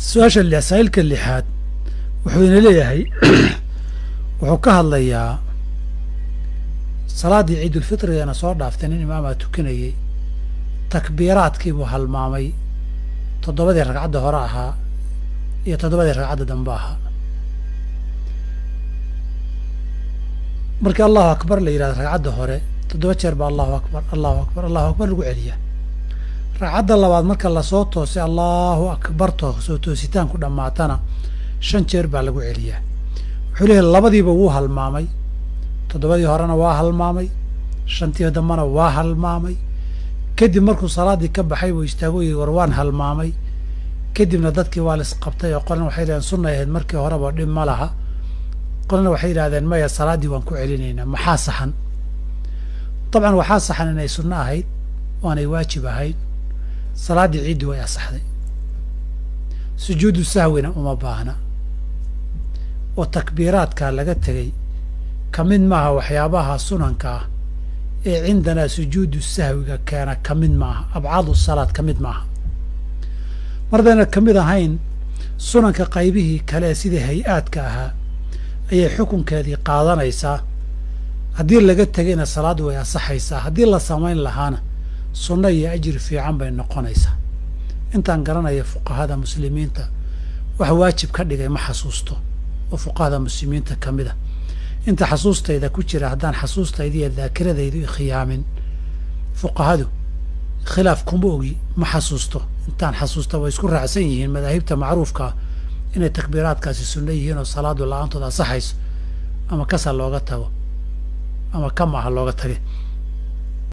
su-aasha saailka lixaad wuxuu ina leeyahay wuxuu ka hadlayaa salaaddii ciidulfitrigana soo dhaaftay nin imaamaa tukanayey takbiiraadkiibuu halmaamay toddobadii ragcadda hore ahaa iyo toddobadii ragcadda dambe ahaa markii allahu akbar la yidhahdo ragcadda hore 7 jeer baa allahu akbar allahu akbar allahu akbar lagu celiyaa ragcadda labaad marka lasoo toosay allahu akbar soo toositaanku dhammaatana 5 jeer baa lagu celiyaa wuxuu leeyahay labadiiba wuu halmaamay toddobadii horena waa halmaamay 5tii dambena waa halmaamay kadib markuu salaaddii ka baxay buu istaago yidhi war waan halmaamay kadibna dadkii waa la isqabtay oo qolna waxay yidhahdeen sunna ahayd markii horeba dhib ma laha qolna waxay yidhahdeen maya salaaddii waan ku celinaynaa maxaa saxan dabcan waxaa saxan inay sunno ahayd waanay waajib ahayd salaaddii ciiddi way asaxday sujuudu sahwina uma baahna oo takbiiraadkaa laga tegey ka mid maaha waxyaabaha sunanka ah ee cindanaa sujuudu sahwiga keena ka mid maaha abcaadu salaad ka mid maaha mardayna ka mid ahayn sunanka qaybihii kale sidii hay-aadka ahaa ayay xukunkeedii qaadanaysaa haddii laga tegayna salaaddu way asaxaysaa haddii la samayn lahaana sunno iyo ajri fiican bay noqonaysaa intaan garanaya fuqahada muslimiinta wax waajib ka dhigay ma xasuusto oo fuqahada muslimiinta ka mid a inta xasuustayda ku jira haddaan xasuustayda iyo daakiradaydu khiyaamin fuqahadu khilaaf kuma ogi ma xasuusto intaan xasuusta way isku raacsan yihiin madaahibta macruufkaa inay takbiiraadkaasi sunno yihiin oo salaadu la-aantood asaxayso ama kasa looga tago ama ka maaha looga tage